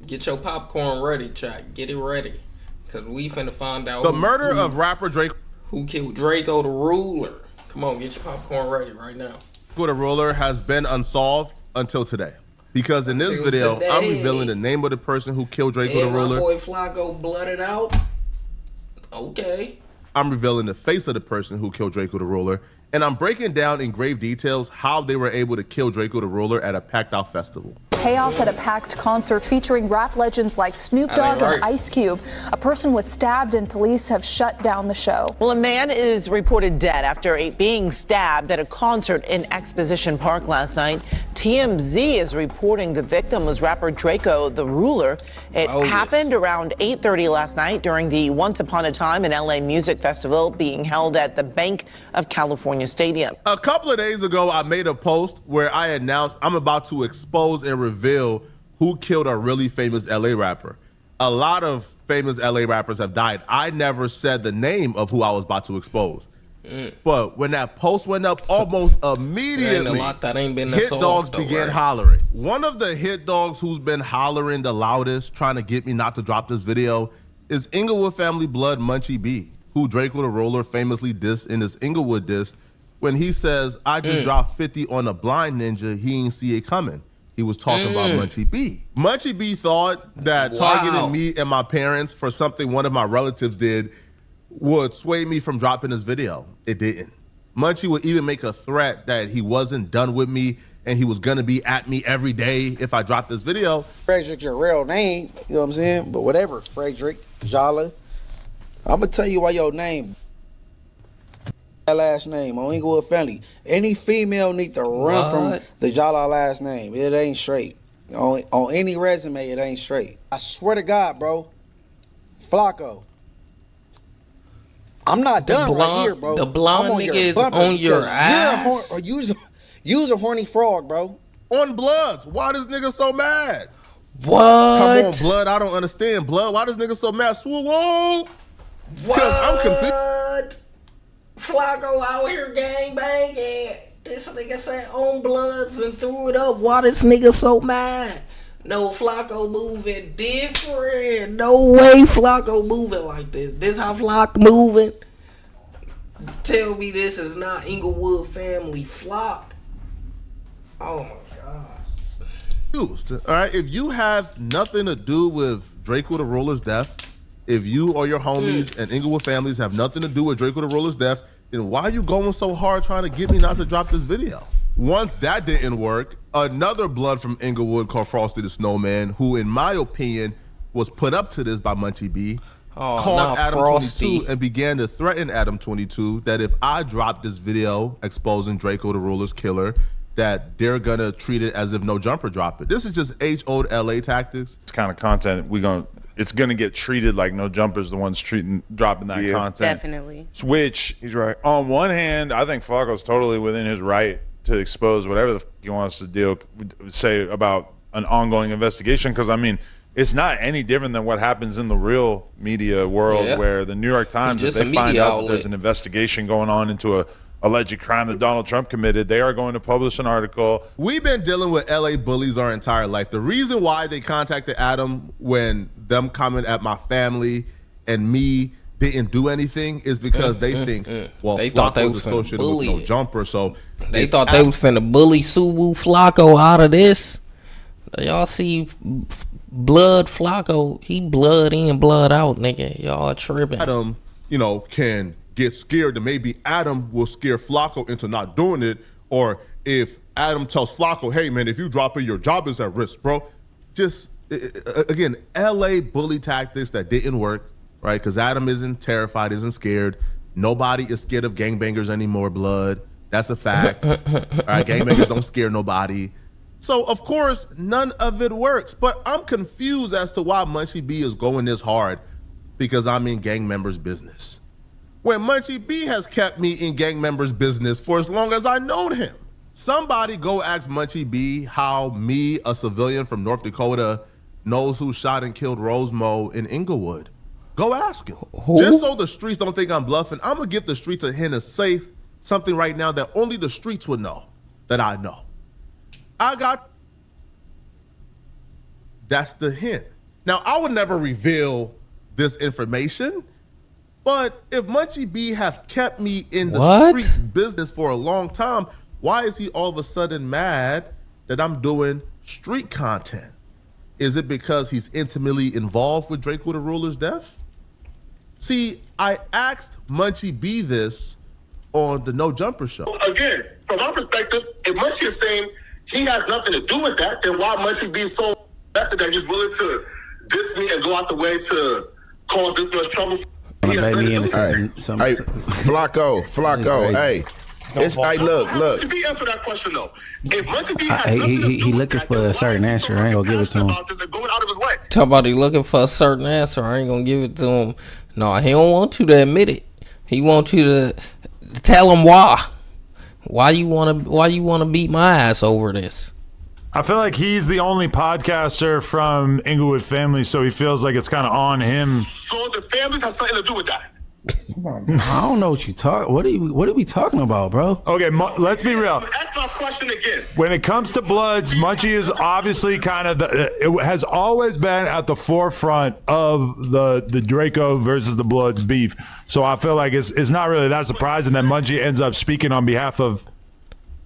Get your popcorn ready, chat. Get it ready. Because we finna find out The murder of rapper Drake. Who killed Drakeo the Ruler. Come on, get your popcorn ready right now. Drakeo the Ruler has been unsolved until today. Because in this video, I'm revealing the name of the person who killed Drakeo the Ruler. My boy Flakko blooded out. Okay. I'm revealing the face of the person who killed Drakeo the Ruler. And I'm breaking down in grave details how they were able to kill Drakeo the Ruler at a packed out festival. Chaos at a packed concert featuring rap legends like Snoop Dogg and Ice Cube. A person was stabbed and police have shut down the show. Well, a man is reported dead after being stabbed at a concert in Exposition Park last night. TMZ is reporting the victim was rapper Drakeo the Ruler. It happened around 8:30 last night during the Once Upon a Time in LA Music Festival being held at the Bank of California Stadium. A couple of days ago, I made a post where I announced I'm about to expose and reveal who killed a really famous LA rapper. A lot of famous LA rappers have died. I never said the name of who I was about to expose. But when that post went up, almost immediately, hit dogs began hollering. One of the hit dogs who's been hollering the loudest, trying to get me not to drop this video, is Inglewood family blood Munchie B, who Drakeo the Ruler famously dissed in his Inglewood diss when he says, I just dropped 50 on a blind ninja, he ain't see it coming. He was talking about Munchie B. Munchie B thought that targeting me and my parents for something one of my relatives did would sway me from dropping this video. It didn't. Munchie would even make a threat that he wasn't done with me and he was gonna be at me every day if I dropped this video. Frederick, your real name, you know what I'm saying? But whatever, Frederick, Jala. I'm gonna tell you why your name, that last name on Inglewood family. Any female need to run from the Jala last name. It ain't straight. On any resume, it ain't straight. I swear to God, bro. Flakko. I'm not done right here, bro. The blonde nigga is on your ass. Use a horny frog, bro. On Bloods. Why this nigga so mad? What? Come on, Blood. I don't understand. Blood, why this nigga so mad? Whoa. What? I'm confused. Flakko out here gang banging. This nigga said on Bloods and threw it up. Why this nigga so mad? No, Flakko moving different. No way Flakko moving like this. This how Flakko moving? Tell me this is not Inglewood family Flock. Oh my God. All right, if you have nothing to do with Drakeo the Ruler's death, if you or your homies and Inglewood families have nothing to do with Drakeo the Ruler's death, then why are you going so hard trying to get me not to drop this video? Once that didn't work, another blood from Inglewood called Frosty the Snowman, who in my opinion was put up to this by Munchie B, called Adam 22 and began to threaten Adam 22 that if I drop this video exposing Drakeo the Ruler's killer, that they're gonna treat it as if no jumper dropped it. This is just age-old LA tactics. This kind of content it's gonna get treated like no jumper's the ones dropping that content. Definitely. Which he's right. On one hand, I think Flakko's totally within his right to expose whatever the he wants to say about an ongoing investigation, because I mean it's not any different than what happens in the real media world where the New York Times, if they find out that there's an investigation going on into a alleged crime that Donald Trump committed, they are going to publish an article. We've been dealing with LA bullies our entire life. The reason why they contacted Adam when them coming at my family and me didn't do anything is because they think, well, they thought they was associated with no jumper, so they thought they was finna bully Suwu Flakko out of this. Y'all see blood Flakko, he blood in, blood out, nigga. Y'all tripping. Adam, can get scared, and maybe Adam will scare Flakko into not doing it, or if Adam tells Flakko, hey man, if you drop it, your job is at risk, bro. Just again, LA bully tactics that didn't work. Right, because Adam isn't terrified, isn't scared. Nobody is scared of gangbangers anymore, blood. That's a fact. All right, gangbangers don't scare nobody. So, of course, none of it works. But I'm confused as to why Munchie B is going this hard because I'm in gang members' business. When Munchie B has kept me in gang members' business for as long as I known him. Somebody go ask Munchie B how me, a civilian from North Dakota, knows who shot and killed Rosemo in Inglewood. Go ask him. Just so the streets don't think I'm bluffing, I'm gonna give the streets a hint of something right now that only the streets would know, that I know. That's the hint. Now, I would never reveal this information, but if Munchie B have kept me in the streets business for a long time, why is he all of a sudden mad that I'm doing street content? Is it because he's intimately involved with Drakeo the Ruler's death? See, I asked Munchie B this on the No Jumper show. Again, from my perspective, if Munchie is saying he has nothing to do with that, then why Munchie B so invested that he's willing to diss me and go out the way to cause this much trouble? He has nothing to do with that. Hey, Flakko, hey. It's like, look. Munchie B answer that question though. If Munchie B has he looking for a certain answer. I ain't gonna give it to him. Going out of his way. Talk about he looking for a certain answer. I ain't gonna give it to him. No, he don't want you to admit it. He wants you to tell him why. Why you wanna beat my ass over this? I feel like he's the only podcaster from Inglewood Family, so he feels like it's kind of on him. So the families have something to do with that. I don't know what you talk. What are we talking about, bro? Okay, let's be real. Ask my question again. When it comes to Bloods, Munchie is obviously kind of it has always been at the forefront of the Drakeo versus the Bloods beef. So I feel like it's not really that surprising that Munchie ends up speaking on behalf of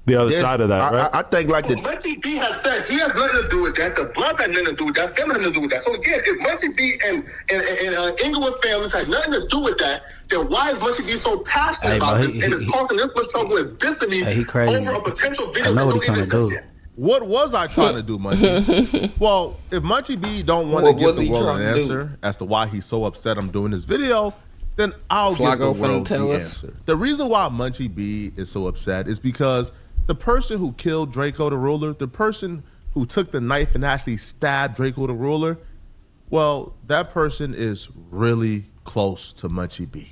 the other side of that, right? I think like the Munchie B has said he has nothing to do with that. The Bloods had nothing to do with that. Family had nothing to do with that. So again, if Munchie B and Inglewood families had nothing to do with that, then why is Munchie B so passionate about this and is causing this much trouble and dissing me over a potential video that don't even exist yet? What was I trying to do, Munchie? Well, if Munchie B don't want to give the world an answer as to why he's so upset I'm doing this video, then I'll give the world the answer. The reason why Munchie B is so upset is because the person who killed Drakeo the Ruler, the person who took the knife and actually stabbed Drakeo the Ruler, well, that person is really close to Munchie B.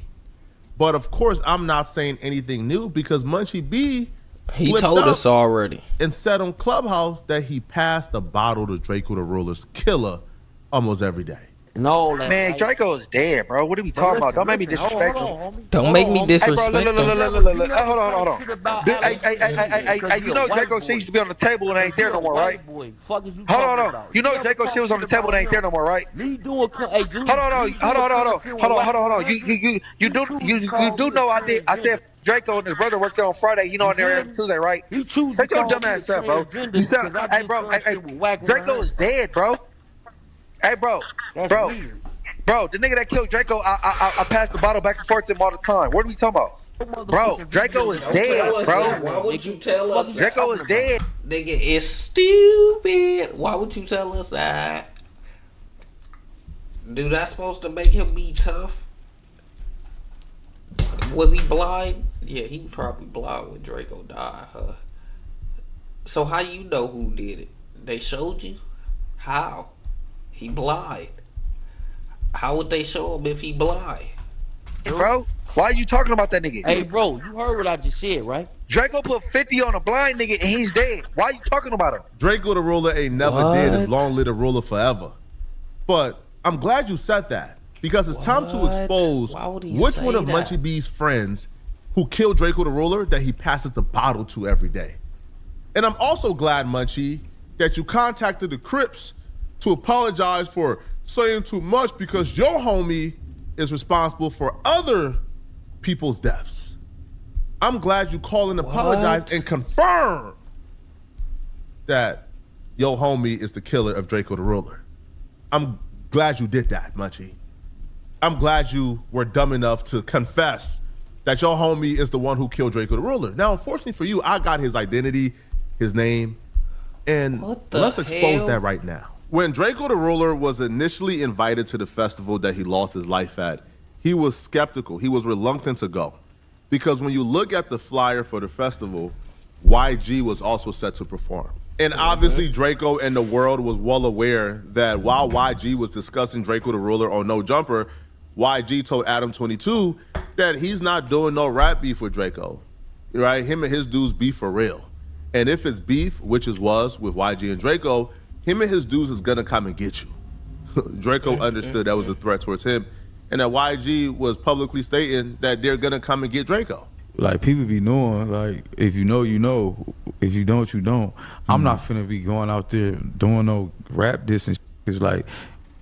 But of course, I'm not saying anything new because Munchie B he told us already and said on Clubhouse that he passed the bottle to Drakeo the Ruler's killer almost every day. No, man, Drakeo is dead, bro. What are we talking about? Don't make me disrespectful. Don't make me disrespectful. Hey, bro, look. Hold on. Hey, you know Drakeo shit used to be on the table and ain't there no more, right? Hold on. You know Drakeo shit was on the table and ain't there no more, right? Hold on. You do know I did. I said Drakeo and his brother worked there on Friday. You know, on there every Tuesday, right? Take your dumb ass up, bro. You sound, hey, Drakeo is dead, bro. Hey, bro, the nigga that killed Drakeo, I passed the bottle back and forth to him all the time. What are we talking about? Bro, Drakeo is dead, bro. Why would you tell us that? Drakeo is dead. Nigga is stupid. Why would you tell us that? Dude, that's supposed to make him be tough? Was he blind? Yeah, he probably blind when Drakeo died, huh? So how you know who did it? They showed you? How? He blind. How would they show him if he blind? Bro, why are you talking about that nigga? Hey, bro, you heard what I just said, right? Drakeo put 50 on a blind nigga and he's dead. Why are you talking about him? Drakeo the Ruler ain't never dead. His long live the ruler forever. But I'm glad you said that because it's time to expose which one of Munchie B's friends who killed Drakeo the Ruler that he passes the bottle to every day. And I'm also glad, Munchie, that you contacted the Crips to apologize for saying too much because your homie is responsible for other people's deaths. I'm glad you called and apologized and confirmed that your homie is the killer of Drakeo the Ruler. I'm glad you did that, Munchie. I'm glad you were dumb enough to confess that your homie is the one who killed Drakeo the Ruler. Now, unfortunately for you, I got his identity, his name, and let's expose that right now. When Drakeo the Ruler was initially invited to the festival that he lost his life at, he was skeptical. He was reluctant to go. Because when you look at the flyer for the festival, YG was also set to perform. And obviously Drakeo and the world was well aware that while YG was discussing Drakeo the Ruler on No Jumper, YG told Adam 22 that he's not doing no rap beef with Drakeo, right? Him and his dudes beef for real. And if it's beef, which it was with YG and Drakeo, him and his dudes is gonna come and get you. Drakeo understood that was a threat towards him, and that YG was publicly stating that they're gonna come and get Drakeo. Like, people be knowing, like, if you know, you know. If you don't, you don't. I'm not finna be going out there doing no rap diss and shit. It's like,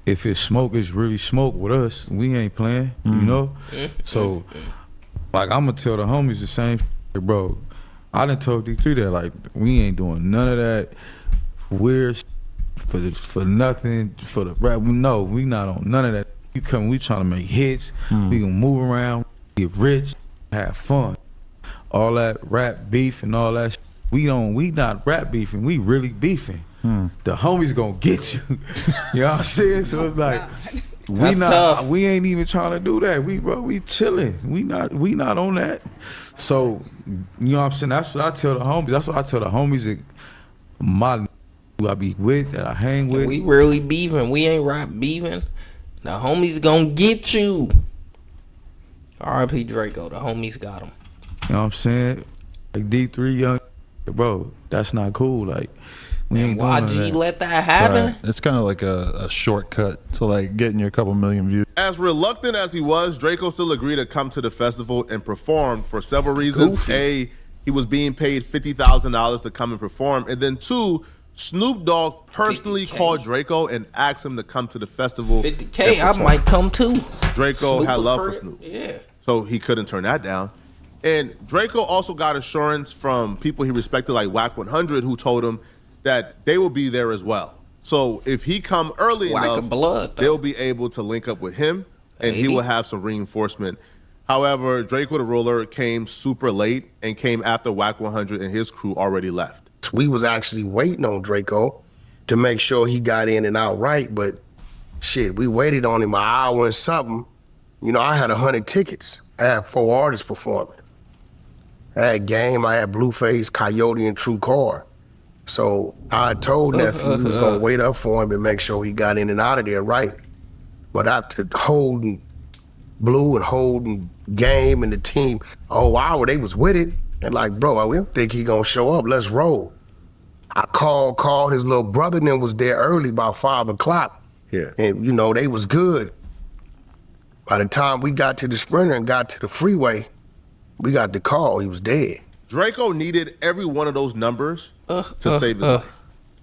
if it's smoke, it's really smoke with us. We ain't playing, you know? So, like, I'm gonna tell the homies the same shit, bro. I done told D3 that, like, we ain't doing none of that weird shit for nothing, for the rap. No, we not on none of that. We trying to make hits. We gonna move around, get rich, have fun. All that rap beef and all that shit. We not rap beefing, we really beefing. The homies gonna get you. You know what I'm saying? So it's like we ain't even trying to do that. We chilling. We not on that. So, you know what I'm saying? That's what I tell the homies. That's what I tell the homies that who I be with, that I hang with. We really beefing. We ain't rap beefing. The homies gonna get you. R.I.P. Drakeo. The homies got him. You know what I'm saying? Like D3 young, bro, that's not cool. Like, we ain't doing YG let that happen? Right. It's kind of like a shortcut to like getting you a couple million views. As reluctant as he was, Drakeo still agreed to come to the festival and perform for several reasons. Goofy. A, he was being paid $50,000 to come and perform. And then two, Snoop Dogg personally called Drakeo and asked him to come to the festival. $50K, I might come too. Drakeo had love for Snoop. Yeah. So he couldn't turn that down. And Drakeo also got assurance from people he respected like Wack 100 who told him that they will be there as well. So if he come early enough, they'll be able to link up with him and he will have some reinforcement. However, Drakeo the Ruler came super late and came after Wack 100 and his crew already left. We was actually waiting on Drakeo to make sure he got in and out right, but shit, we waited on him an hour and something. You know, I had 100 tickets. I had 4 artists performing. I had Game, I had Blueface, Coyote, and True Car. So I told Nephew he was gonna wait up for him and make sure he got in and out of there right. But after holding Blue and holding Game and the team a whole hour, they was with it. And like, bro, we don't think he gonna show up, let's roll. I called his little brother and then was there early, about 5 o'clock. Yeah. And you know, they was good. By the time we got to the Sprinter and got to the freeway, we got the call, he was dead. Drakeo needed every one of those numbers to save his life.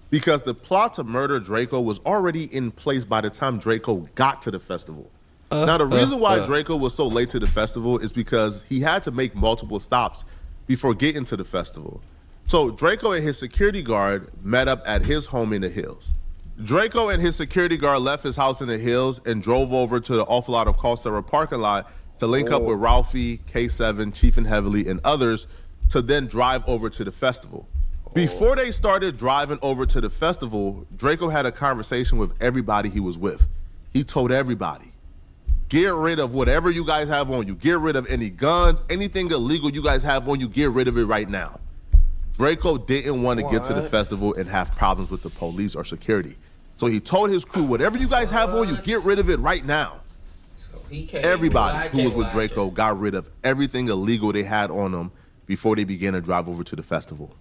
Because the plot to murder Drakeo was already in place by the time Drakeo got to the festival. Now, the reason why Drakeo was so late to the festival is because he had to make multiple stops before getting to the festival. So Drakeo and his security guard met up at his home in the hills. Drakeo and his security guard left his house in the hills and drove over to the Awful Lot of Call parking lot to link up with Ralphie, K7, Chief and Heavily, and others to then drive over to the festival. Before they started driving over to the festival, Drakeo had a conversation with everybody he was with. He told everybody, get rid of whatever you guys have on you. Get rid of any guns, anything illegal you guys have on you, get rid of it right now. Drakeo didn't want to get to the festival and have problems with the police or security. So he told his crew, whatever you guys have on you, get rid of it right now. Everybody who was with Drakeo got rid of everything illegal they had on them before they began to drive over to the festival.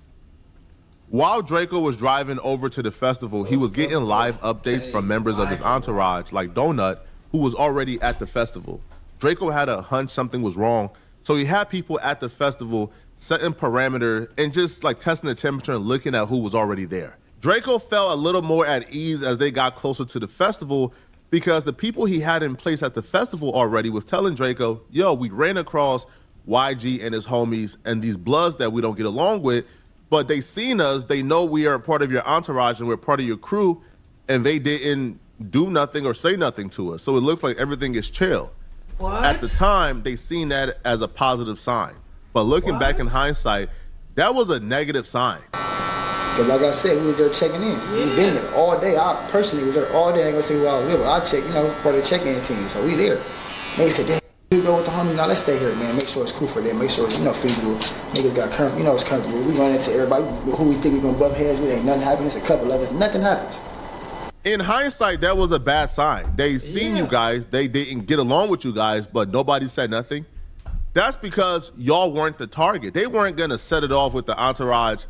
While Drakeo was driving over to the festival, he was getting live updates from members of his entourage, like Donut, who was already at the festival. Drakeo had a hunch something was wrong, so he had people at the festival setting parameter and just like testing the temperature and looking at who was already there. Drakeo felt a little more at ease as they got closer to the festival because the people he had in place at the festival already was telling Drakeo, yo, we ran across YG and his homies and these bloods that we don't get along with, but they seen us, they know we are part of your entourage and we're part of your crew, and they didn't do nothing or say nothing to us. So it looks like everything is chill. What? At the time, they seen that as a positive sign. But looking back in hindsight, that was a negative sign. Because like I said, we was there checking in. We been there all day. I personally was there all day. I ain't gonna say who I was with, but I checked, you know, part of the check-in team. So we there. They said, damn, we go with the homies. Now let's stay here, man. Make sure it's cool for them. Make sure it's, you know, feasible. Niggas got current, you know, it's comfortable. We run into everybody who we think we're gonna butt heads with. Ain't nothing happening. It's a couple of us. Nothing happens. In hindsight, that was a bad sign. They seen you guys. They didn't get along with you guys, but nobody said nothing. That's because y'all weren't the target. They weren't gonna set it off with the entourage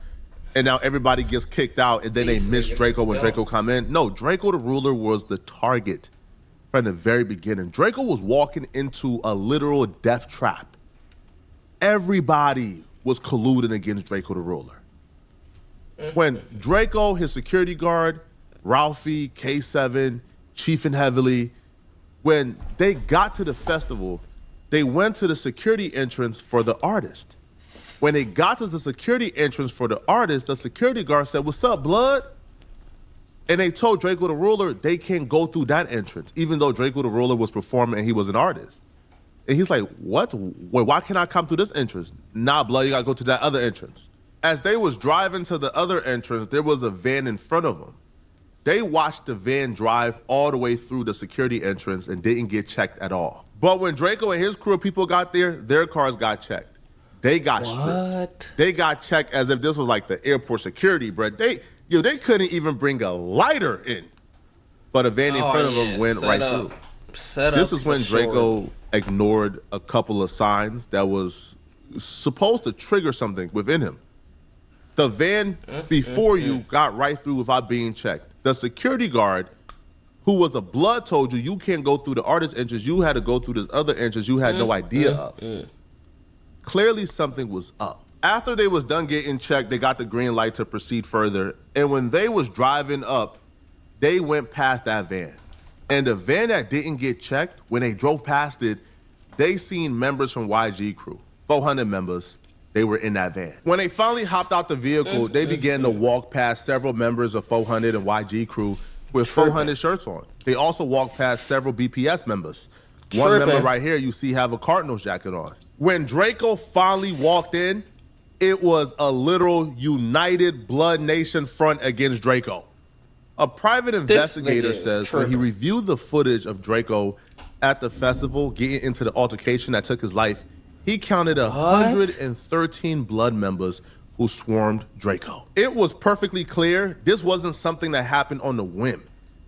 and now everybody gets kicked out and then they miss Drakeo when Drakeo come in. No, Drakeo the Ruler was the target from the very beginning. Drakeo was walking into a literal death trap. Everybody was colluding against Drakeo the Ruler. When Drakeo, his security guard, Ralphie, K7, chiefing heavily. When they got to the festival, they went to the security entrance for the artist. When they got to the security entrance for the artist, the security guard said, "What's up, blood?" And they told Drakeo the Ruler they can't go through that entrance, even though Drakeo the Ruler was performing and he was an artist. And he's like, "What? Wait, why can't I come through this entrance?" "Nah, blood, you gotta go to that other entrance." As they was driving to the other entrance, there was a van in front of them. They watched the van drive all the way through the security entrance and didn't get checked at all. But when Drakeo and his crew of people got there, their cars got checked. They got stripped. They got checked as if this was like the airport security, bro. They couldn't even bring a lighter in. But a van in front of them went right through. This is when Drakeo ignored a couple of signs that was supposed to trigger something within him. The van before you got right through without being checked. The security guard, who was a blood, told you can't go through the artist entrance. You had to go through this other entrance you had no idea of. Clearly something was up. After they was done getting checked, they got the green light to proceed further. And when they was driving up, they went past that van. And the van that didn't get checked, when they drove past it, they seen members from YG crew, 400 members. They were in that van. When they finally hopped out the vehicle, they began to walk past several members of 400 and YG crew with 400 shirts on. They also walked past several BPS members. One member right here you see have a Cardinals jacket on. When Drakeo finally walked in, it was a literal united Blood Nation front against Drakeo. A private investigator says when he reviewed the footage of Drakeo at the festival getting into the altercation that took his life, he counted 113 Blood members who swarmed Drakeo. It was perfectly clear this wasn't something that happened on the whim.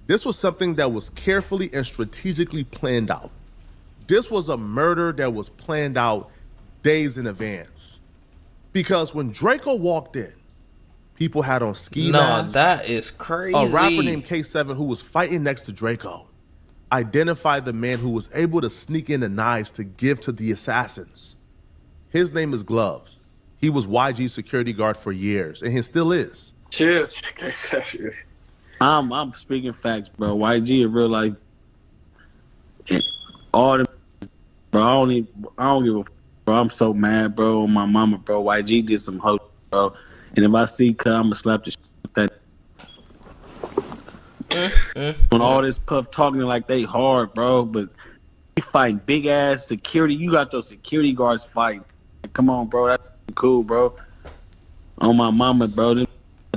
This was something that was carefully and strategically planned out. This was a murder that was planned out days in advance. Because when Drakeo walked in, people had on ski masks. That is crazy. A rapper named K7 who was fighting next to Drakeo identified the man who was able to sneak in the knives to give to the assassins. His name is Gloves. He was YG's security guard for years, and he still is. Cheers. I'm speaking facts, bro. YG in real life, all the bro. I don't give a bro. I'm so mad, bro. On my mama, bro. YG did some hoe, bro. And if I see Cuz, I'ma slap the shit with that. On all this puff talking like they hard, bro, but they fighting big ass security. You got those security guards fighting. Come on, bro, that's cool, bro. On my mama, bro,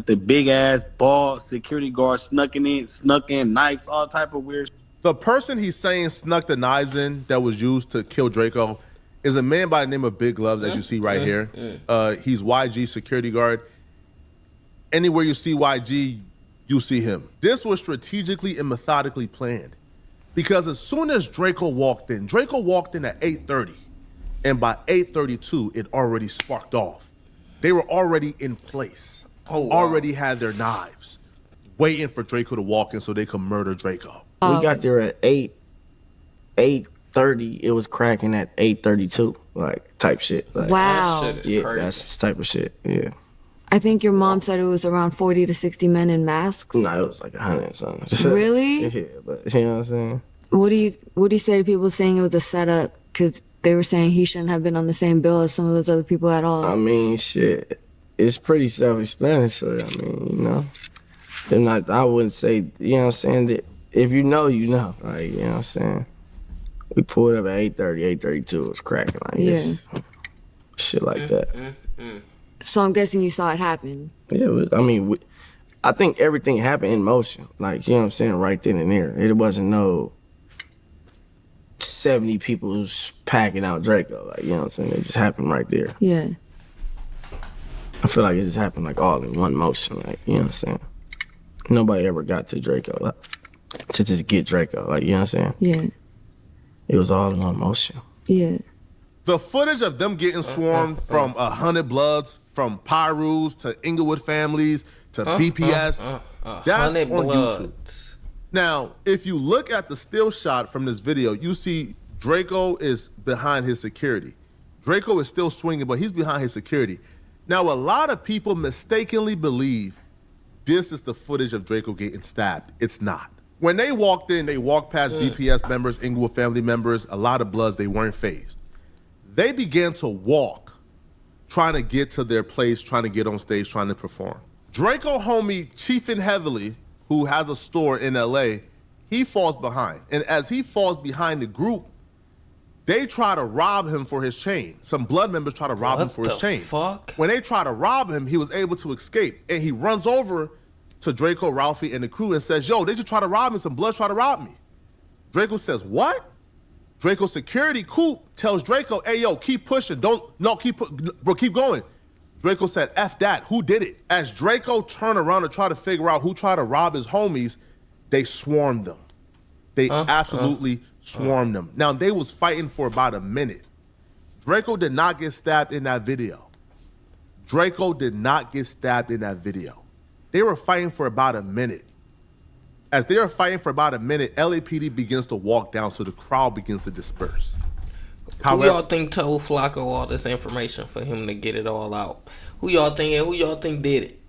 the big ass bald security guards snuck in knives, all type of weird. The person he's saying snuck the knives in that was used to kill Drakeo is a man by the name of Big Gloves, as you see right here. He's YG's security guard. Anywhere you see YG, you see him. This was strategically and methodically planned because as soon as Drakeo walked in at 8:30, and by 8:32, it already sparked off. They were already in place, already had their knives, waiting for Drakeo to walk in so they could murder Drakeo. We got there at 8:30. It was cracking at 8:32, like type shit. Like, wow. that shit is crazy. That's the type of shit. Yeah. I think your mom said it was around 40 to 60 men in masks. No, it was like 100 or something. Really? Yeah, but you know what I'm saying? What do you say to people saying it was a setup? Because they were saying he shouldn't have been on the same bill as some of those other people at all. I mean, shit. It's pretty self-explanatory. I mean, you know. I wouldn't say, you know what I'm saying? That if you know, you know. Like, you know what I'm saying? We pulled up at 8:30, 8:32. It was cracking like this. Shit like that. So I'm guessing you saw it happen. Yeah, it was, I mean, I think everything happened in motion. Like, you know what I'm saying? Right then and there. It wasn't no 70 people packing out Drakeo. Like, you know what I'm saying? It just happened right there. Yeah. I feel like it just happened like all in one motion. Like, you know what I'm saying? Nobody ever got to Drakeo, like, to just get Drakeo. Like, you know what I'm saying? Yeah. It was all in one motion. Yeah. The footage of them getting swarmed from 100 Bloods, from Pyrus to Inglewood families to BPS, that's on YouTube. Now, if you look at the still shot from this video, you see Drakeo is behind his security. Drakeo is still swinging, but he's behind his security. Now, a lot of people mistakenly believe this is the footage of Drakeo getting stabbed. It's not. When they walked in, they walked past BPS members, Inglewood family members, a lot of Bloods, they weren't fazed. They began to walk, trying to get to their place, trying to get on stage, trying to perform. Draco homie Chiefin Heavily, who has a store in LA, he falls behind. And as he falls behind the group, they try to rob him for his chain. Some Blood members try to rob him for his chain. Fuck? When they try to rob him, he was able to escape. And he runs over to Draco, Ralphie, and the crew and says, yo, they just try to rob me. Some Bloods try to rob me. Draco says, what? Draco's security, Coop, tells Draco, hey, yo, keep pushing. Keep going. Draco said, F that. Who did it? As Draco turned around to try to figure out who tried to rob his homies, they swarmed them. They absolutely swarmed them. Now, they was fighting for about a minute. Draco did not get stabbed in that video. Draco did not get stabbed in that video. They were fighting for about a minute. As they were fighting for about a minute, LAPD begins to walk down, so the crowd begins to disperse. Who y'all think told Flakko all this information for him to get it all out? Who y'all think did it?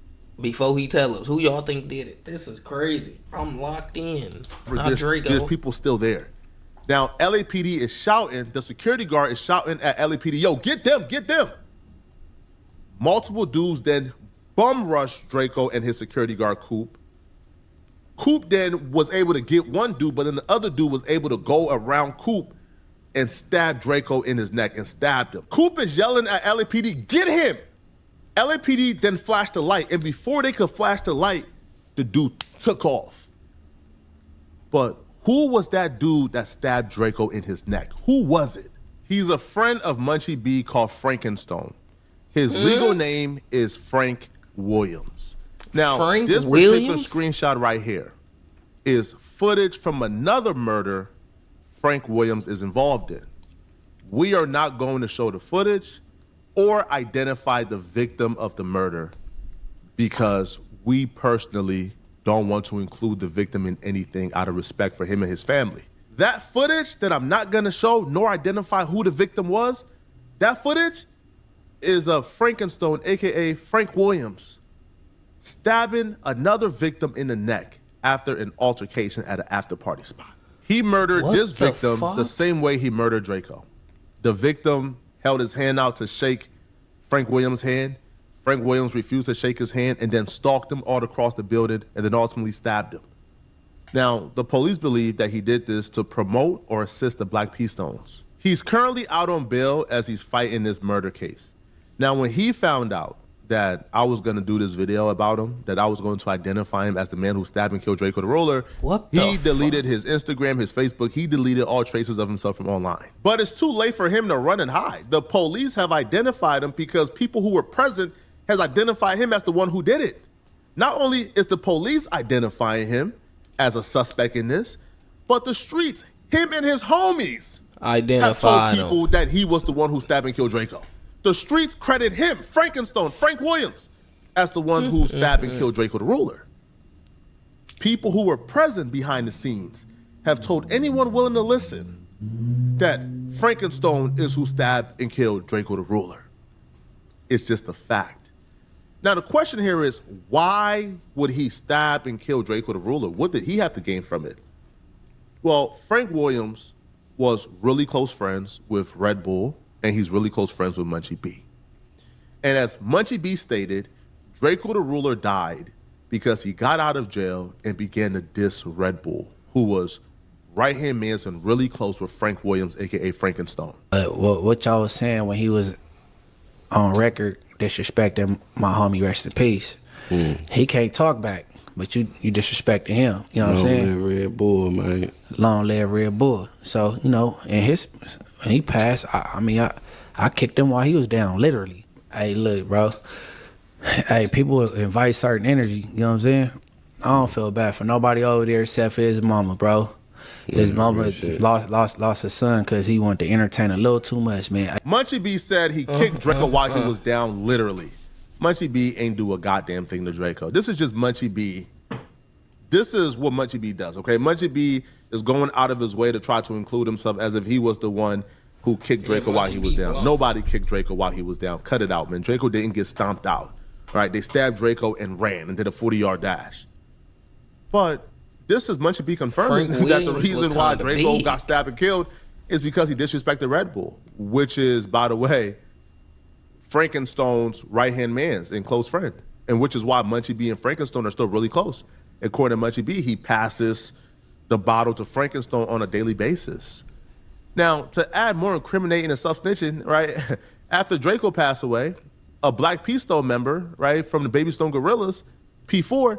Before he tell us, who y'all think did it? This is crazy. I'm locked in. There's people still there. Now, LAPD is shouting, the security guard is shouting at LAPD, yo, get them, get them. Multiple dudes then bum rushed Draco and his security guard, Coop. Coop then was able to get one dude, but then the other dude was able to go around Coop and stab Draco in his neck and stabbed him. Coop is yelling at LAPD, get him! LAPD then flashed the light, and before they could flash the light, the dude took off. But who was that dude that stabbed Draco in his neck? Who was it? He's a friend of Munchie B called Frankenstone. His legal name is Frank Williams. Now, this particular screenshot right here is footage from another murder Frank Williams is involved in. We are not going to show the footage or identify the victim of the murder because we personally don't want to include the victim in anything out of respect for him and his family. That footage that I'm not gonna show nor identify who the victim was, that footage is of Frankenstone, AKA Frank Williams, stabbing another victim in the neck after an altercation at an after party spot. He murdered this victim the same way he murdered Draco. The victim held his hand out to shake Frank Williams' hand. Frank Williams refused to shake his hand and then stalked him all across the building and then ultimately stabbed him. Now, the police believe that he did this to promote or assist the Black Peace Stones. He's currently out on bail as he's fighting this murder case. Now, when he found out that I was going to do this video about him, that I was going to identify him as the man who stabbed and killed Draco the Ruler, he deleted his Instagram, his Facebook. He deleted all traces of himself from online. But it's too late for him to run and hide. The police have identified him because people who were present has identified him as the one who did it. Not only is the police identifying him as a suspect in this, but the streets, him and his homies, have told people that he was the one who stabbed and killed Draco. The streets credit him, Frankenstone, Frank Williams, as the one who stabbed and killed Draco the Ruler. People who were present behind the scenes have told anyone willing to listen that Frankenstone is who stabbed and killed Draco the Ruler. It's just a fact. Now, the question here is, why would he stab and kill Draco the Ruler? What did he have to gain from it? Well, Frank Williams was really close friends with Red Bull, and he's really close friends with Munchie B. And as Munchie B stated, Draco the Ruler died because he got out of jail and began to diss Red Bull, who was right-hand man and really close with Frank Williams, aka Frankenstone. What y'all was saying when he was on record disrespecting my homie, rest in peace. He can't talk back, but you disrespecting him. You know what I'm saying? Long live Red Bull, man. Long live Red Bull. So, you know, and when he passed, I kicked him while he was down, literally. Hey, look, bro. Hey, people invite certain energy, you know what I'm saying? I don't feel bad for nobody over there except for his mama, bro. His mama lost his son because he wanted to entertain a little too much, man. Munchie B said he kicked Draco while he was down, literally. Munchie B ain't do a goddamn thing to Draco. This is just Munchie B. This is what Munchie B does, okay? Munchie B is going out of his way to try to include himself as if he was the one who kicked Draco while he was down. Nobody kicked Draco while he was down. Cut it out, man. Draco didn't get stomped out, right? They stabbed Draco and ran and did a 40-yard dash. But this is Munchie B confirming that the reason why Draco got stabbed and killed is because he disrespected Red Bull, which is, by the way, Frankenstone's right-hand man and close friend, and which is why Munchie B and Frankenstone are still really close. According to Munchie B, he passes the bottle to Frankenstone on a daily basis. Now, to add more incriminating and self-snitching, right, after Draco passed away, a Black P Stone member, right, from the Baby Stone Gorillas, P4,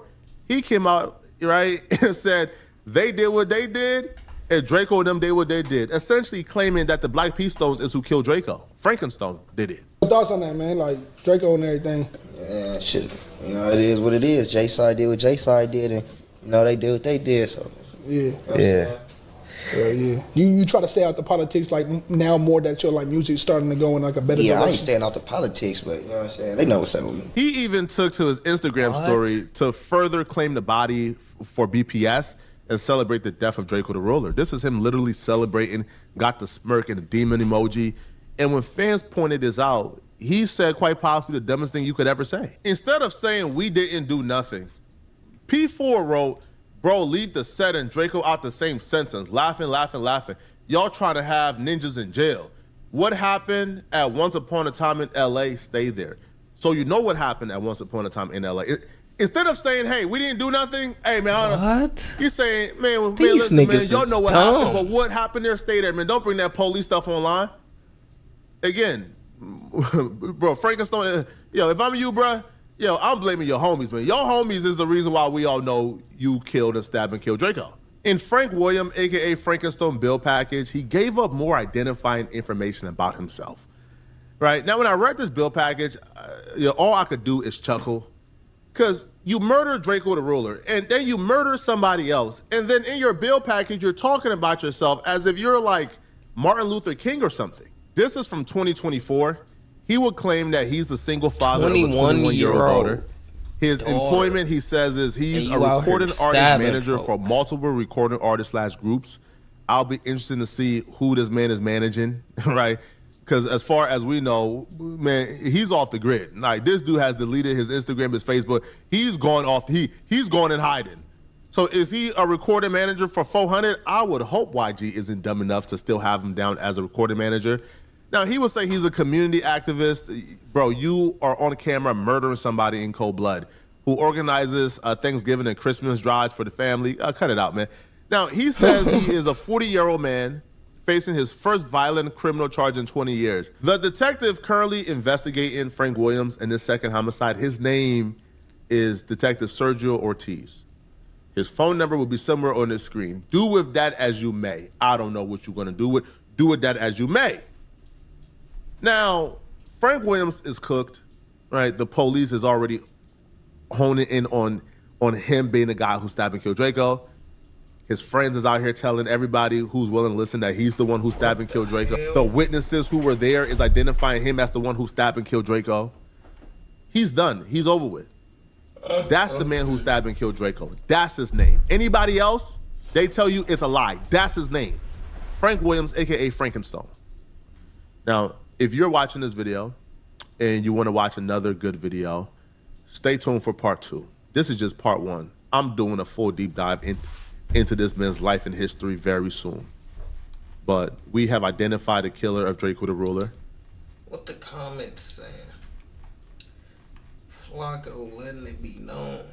he came out, right, and said they did what they did, and Draco and them did what they did, essentially claiming that the Black P Stones is who killed Draco. Frankenstone did it. Thoughts on that, man? Like Draco and everything. Yeah, shit. You know, it is what it is. J-Side did what J-Side did, and you know they did what they did. So yeah, yeah. You try to stay out the politics like now more that your like music starting to go in like a better direction. I ain't staying out the politics, but you know what I'm saying? They know what's up with me. He even took to his Instagram story to further claim the body for BPS and celebrate the death of Draco the Ruler. This is him literally celebrating, got the smirk and the demon emoji. And when fans pointed this out, he said quite possibly the dumbest thing you could ever say. Instead of saying we didn't do nothing, P4 wrote, bro, leave the set and Draco out the same sentence. Laughing, laughing, laughing. Y'all try to have ninjas in jail. What happened at Once Upon a Time in LA, stay there. So you know what happened at Once Upon a Time in LA. Instead of saying, hey, we didn't do nothing, hey, man, what? He's saying, man, These listen, man, niggas y'all know what dumb. happened, but what happened there, stay there, man. Don't bring that police stuff online. Again, bro, Frankenstone, yo, if I'm you, bro, yo, I'm blaming your homies, man. Your homies is the reason why we all know you killed and stabbed and killed Draco. In Frank William, aka Frankenstone bill package, he gave up more identifying information about himself. Right? Now, when I read this bill package, all I could do is chuckle. Because you murder Draco the Ruler, and then you murder somebody else, and then in your bill package, you're talking about yourself as if you're like Martin Luther King or something. This is from 2024. He would claim that he's the single father of a 21-year-old daughter. His employment, he says, is he's a recording artist manager for multiple recording artists / groups. I'll be interested to see who this man is managing, right? Because as far as we know, man, he's off the grid. Like, this dude has deleted his Instagram, his Facebook. He's gone off. He's gone in hiding. So is he a recording manager for 400? I would hope YG isn't dumb enough to still have him down as a recording manager. Now, he would say he's a community activist. Bro, you are on camera murdering somebody in cold blood who organizes Thanksgiving and Christmas drives for the family. Cut it out, man. Now, he says he is a 40-year-old man facing his first violent criminal charge in 20 years. The detective currently investigating Frank Williams and this second homicide, his name is Detective Sergio Ortiz. His phone number will be somewhere on the screen. Do with that as you may. I don't know what you're gonna do with. Do with that as you may. Now, Frank Williams is cooked, right? The police is already honing in on him being the guy who stabbed and killed Draco. His friends is out here telling everybody who's willing to listen that he's the one who stabbed and killed Draco. The witnesses who were there is identifying him as the one who stabbed and killed Draco. He's done. He's over with. That's the man who stabbed and killed Draco. That's his name. Anybody else, they tell you it's a lie. That's his name. Frank Williams, aka Frankenstone. Now, if you're watching this video and you want to watch another good video, stay tuned for part 2. This is just part 1. I'm doing a full deep dive into this man's life and history very soon. But we have identified the killer of Draco the Ruler. What the comments saying? Flakko letting it be known.